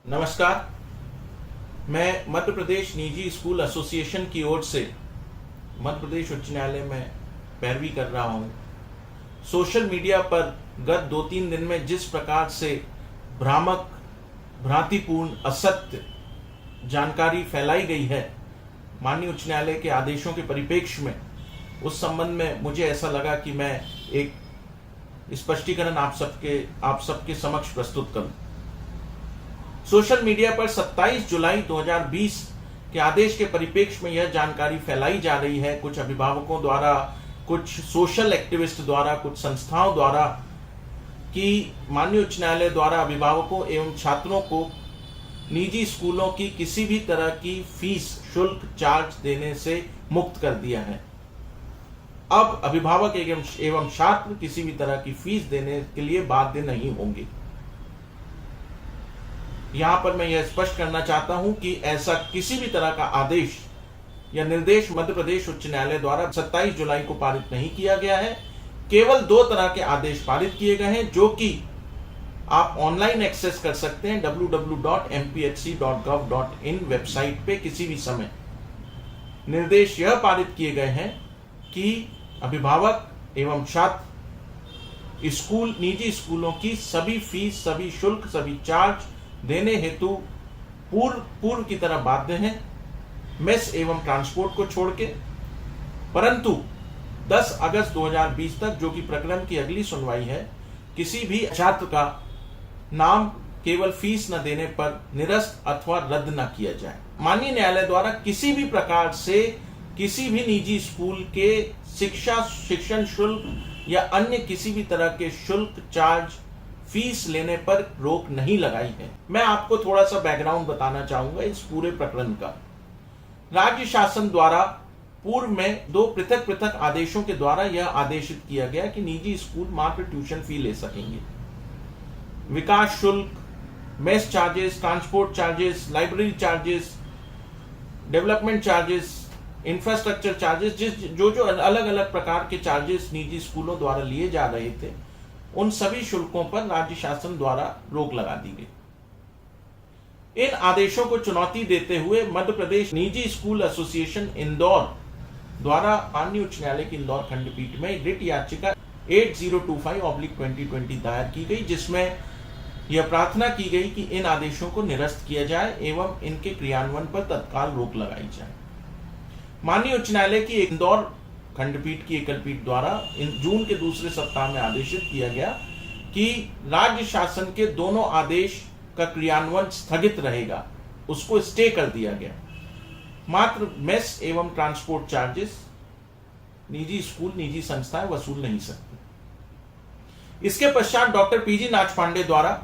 नमस्कार। मैं मध्य प्रदेश निजी स्कूल एसोसिएशन की ओर से मध्य प्रदेश उच्च न्यायालय में पैरवी कर रहा हूँ। सोशल मीडिया पर गत 2-3 दिन में जिस प्रकार से भ्रामक, भ्रांतिपूर्ण, असत्य जानकारी फैलाई गई है माननीय उच्च न्यायालय के आदेशों के परिप्रेक्ष्य में, उस संबंध में मुझे ऐसा लगा कि मैं एक स्पष्टीकरण आप सबके समक्ष प्रस्तुत करूं। सोशल मीडिया पर 27 जुलाई 2020 के आदेश के परिप्रेक्ष्य में यह जानकारी फैलाई जा रही है, कुछ अभिभावकों द्वारा, कुछ सोशल एक्टिविस्ट द्वारा, कुछ संस्थाओं द्वारा, कि माननीय उच्च न्यायालय द्वारा अभिभावकों एवं छात्रों को निजी स्कूलों की किसी भी तरह की फीस, शुल्क, चार्ज देने से मुक्त कर दिया है। अब अभिभावक एवं छात्र किसी भी तरह की फीस देने के लिए बाध्य नहीं होंगे। यहां पर मैं यह स्पष्ट करना चाहता हूं कि ऐसा किसी भी तरह का आदेश या निर्देश मध्य प्रदेश उच्च न्यायालय द्वारा 27 जुलाई को पारित नहीं किया गया है। केवल 2 तरह के आदेश पारित किए गए हैं, जो कि आप ऑनलाइन एक्सेस कर सकते हैं www.mphc.gov.in वेबसाइट पे किसी भी समय। निर्देश यह पारित किए गए हैं कि अभिभावक एवं छात्र निजी स्कूलों की सभी फीस, सभी शुल्क, सभी चार्ज देने हेतु पूर्व की तरह बाध्य हैं, मेस एवं ट्रांसपोर्ट को छोड़ के। परंतु 10 अगस्त 2020 तक, जो कि प्रकरण की अगली सुनवाई है, किसी भी छात्र का नाम केवल फीस न देने पर निरस्त अथवा रद्द न किया जाए। माननीय न्यायालय द्वारा किसी भी प्रकार से किसी भी निजी स्कूल के शिक्षण शुल्क या अन्य किसी भी तरह के शुल्क, चार्ज, फीस लेने पर रोक नहीं लगाई है। मैं आपको थोड़ा सा बैकग्राउंड बताना चाहूंगा इस पूरे प्रकरण का। राज्य शासन द्वारा पूर्व में 2 पृथक आदेशों के द्वारा यह आदेशित किया गया कि निजी स्कूल मात्र ट्यूशन फी ले सकेंगे। विकास शुल्क, mess charges, transport charges, library charges, development charges, infrastructure charges, जो अलग अलग प्रकार के चार्जेस निजी स्कूलों द्वारा लिए जा रहे थे, उन सभी शुल्कों पर राज्य शासन द्वारा रोक लगा दी गई। इन आदेशों को चुनौती देते हुए मध्य प्रदेश निजी स्कूल एसोसिएशन इंदौर द्वारा माननीय उच्च न्यायालय की इंदौर खंडपीठ में रिट याचिका 8025/2020 दायर की गई, जिसमें यह प्रार्थना की गई कि इन आदेशों को निरस्त किया जाए एवं इनके क्रियान्वयन पर तत्काल रोक लगाई जाए। माननीय उच्च न्यायालय की इंदौर खंडपीठ की एकल पीठ द्वारा जून के दूसरे सप्ताह में आदेशित किया गया कि राज्य शासन के दोनों आदेश का क्रियान्वयन स्थगित रहेगा, उसको स्टे कर दिया गया। मात्र मेस एवं ट्रांसपोर्ट चार्जेस निजी स्कूल, निजी संस्थाएं वसूल नहीं सकती। इसके पश्चात डॉक्टर पीजी नाचपांडे द्वारा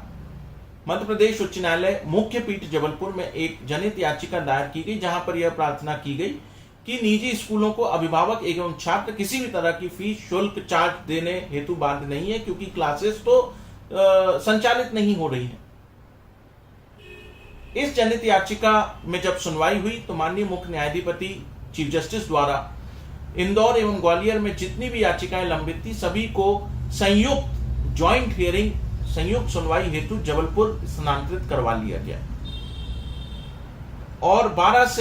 मध्य प्रदेश उच्च न्यायालय मुख्य पीठ जबलपुर में एक जनहित याचिका दायर की गई, जहां पर यह प्रार्थना की गई कि निजी स्कूलों को अभिभावक एवं छात्र किसी भी तरह की फीस, शुल्क, चार्ज देने हेतु बाध्य नहीं है, क्योंकि क्लासेस तो संचालित नहीं हो रही है। इस जनहित याचिका में जब सुनवाई हुई तो माननीय मुख्य न्यायाधिपति चीफ जस्टिस द्वारा इंदौर एवं ग्वालियर में जितनी भी याचिकाएं लंबित थी, सभी को संयुक्त ज्वाइंट हियरिंग, संयुक्त सुनवाई हेतु जबलपुर स्थानांतरित करवा लिया गया और 10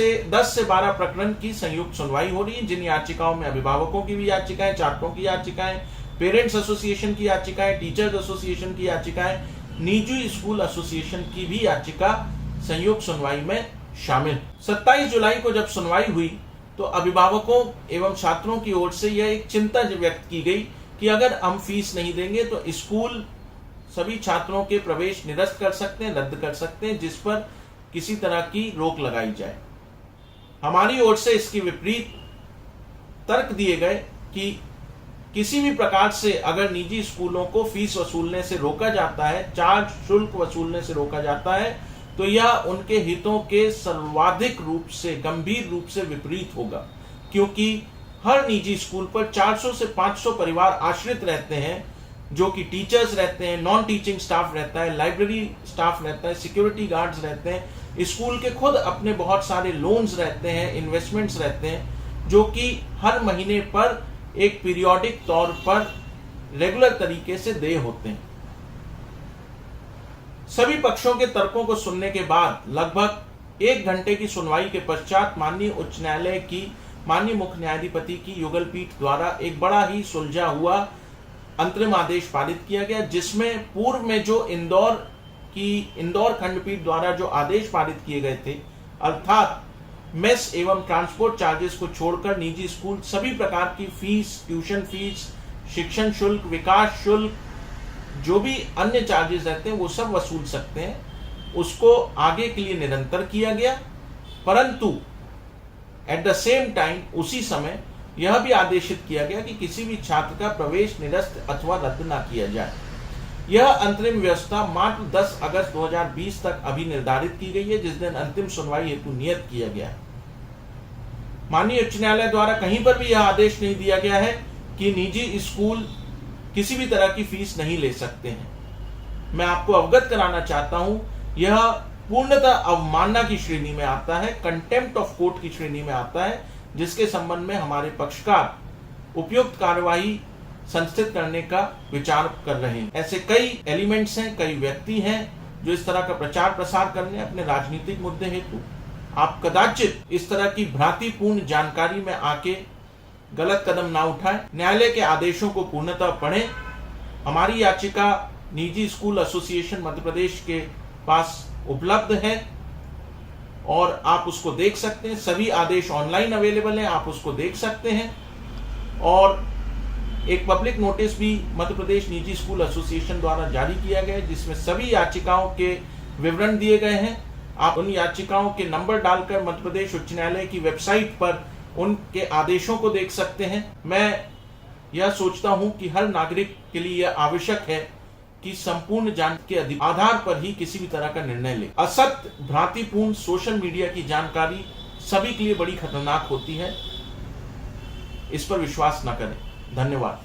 से 12 प्रकरण की संयुक्त सुनवाई हो रही है, जिन याचिकाओं में अभिभावकों की भी याचिकाएं, छात्रों की याचिकाएं, पेरेंट्स एसोसिएशन की याचिकाएं, टीचर्स एसोसिएशन की याचिकाएं, निजी स्कूल एसोसिएशन की भी याचिका संयुक्त सुनवाई में शामिल। 27 जुलाई को जब सुनवाई हुई तो अभिभावकों एवं छात्रों की ओर से यह एक चिंता व्यक्त की गई कि अगर हम फीस नहीं देंगे तो स्कूल सभी छात्रों के प्रवेश निरस्त कर सकते हैं, रद्द कर सकते हैं, जिस पर किसी तरह की रोक लगाई जाए। हमारी ओर से इसके विपरीत तर्क दिए गए कि किसी भी प्रकार से अगर निजी स्कूलों को फीस वसूलने से रोका जाता है, चार्ज, शुल्क वसूलने से रोका जाता है, तो यह उनके हितों के सर्वाधिक रूप से, गंभीर रूप से विपरीत होगा, क्योंकि हर निजी स्कूल पर 400 से 500 परिवार आश्रित रहते हैं, जो कि टीचर्स रहते हैं, नॉन टीचिंग स्टाफ रहता है, लाइब्रेरी स्टाफ रहता है, सिक्योरिटी गार्ड्स रहते हैं, स्कूल के खुद अपने बहुत सारे लोन्स रहते हैं, इन्वेस्टमेंट्स रहते हैं, जो कि हर महीने पर एक पीरियोडिक तौर पर रेगुलर तरीके से देय होते हैं। सभी पक्षों के तर्कों को सुनने के बाद लगभग 1 घंटे की सुनवाई के पश्चात माननीय उच्च न्यायालय की माननीय मुख्य न्यायाधिपति की युगल पीठ द्वारा एक बड़ा ही सुलझा हुआ अंतरिम आदेश पारित किया गया, जिसमें पूर्व में जो इंदौर खंडपीठ द्वारा जो आदेश पारित किए गए थे, अर्थात मेस एवं ट्रांसपोर्ट चार्जेस को छोड़कर निजी स्कूल सभी प्रकार की फीस, ट्यूशन फीस, शिक्षण शुल्क, विकास शुल्क, जो भी अन्य चार्जेस रहते हैं वो सब वसूल सकते हैं, उसको आगे के लिए निरंतर किया गया। परंतु एट द सेम टाइम उसी समय यह भी आदेशित किया गया कि किसी भी छात्र का प्रवेश निरस्त अथवा रद्द न किया जाए। यह अंतरिम व्यवस्था मात्र 10 अगस्त 2020 तक अभी निर्धारित की गई है, जिस दिन अंतिम सुनवाई हेतु नियत किया गया। माननीय उच्च न्यायालय द्वारा कहीं पर भी यह आदेश नहीं दिया गया है कि निजी स्कूल किसी भी तरह की फीस नहीं ले सकते हैं। मैं आपको अवगत कराना चाहता हूं, यह पूर्णतः अवमानना की श्रेणी में आता है, कंटेम्प्ट ऑफ कोर्ट की श्रेणी में आता है, जिसके संबंध में हमारे पक्षकार उपयुक्त कार्यवाही संस्थित करने का विचार कर रहे हैं। ऐसे कई एलिमेंट्स हैं, कई व्यक्ति हैं जो इस तरह का प्रचार प्रसार कर रहे हैं अपने राजनीतिक मुद्दे हेतु। आप कदाचित इस तरह की भ्रांतिपूर्ण जानकारी में आके गलत कदम ना उठाएं। न्यायालय के आदेशों को पूर्णतः पढ़ें। हमारी याचिका निजी स्कूल एसोसिएशन मध्य प्रदेश के पास उपलब्ध है और आप उसको देख सकते हैं। सभी आदेश ऑनलाइन अवेलेबल हैं, आप उसको देख सकते हैं। और एक पब्लिक नोटिस भी मध्य प्रदेश निजी स्कूल एसोसिएशन द्वारा जारी किया गया है, जिसमें सभी याचिकाओं के विवरण दिए गए हैं। आप उन याचिकाओं के नंबर डालकर मध्य प्रदेश उच्च न्यायालय की वेबसाइट पर उनके आदेशों को देख सकते हैं। मैं यह सोचता हूं कि हर नागरिक के लिए यह आवश्यक है कि संपूर्ण जांच के आधार पर ही किसी भी तरह का निर्णय ले। असत्य, भ्रांतिपूर्ण सोशल मीडिया की जानकारी सभी के लिए बड़ी खतरनाक होती है। इस पर विश्वास न करें। धन्यवाद।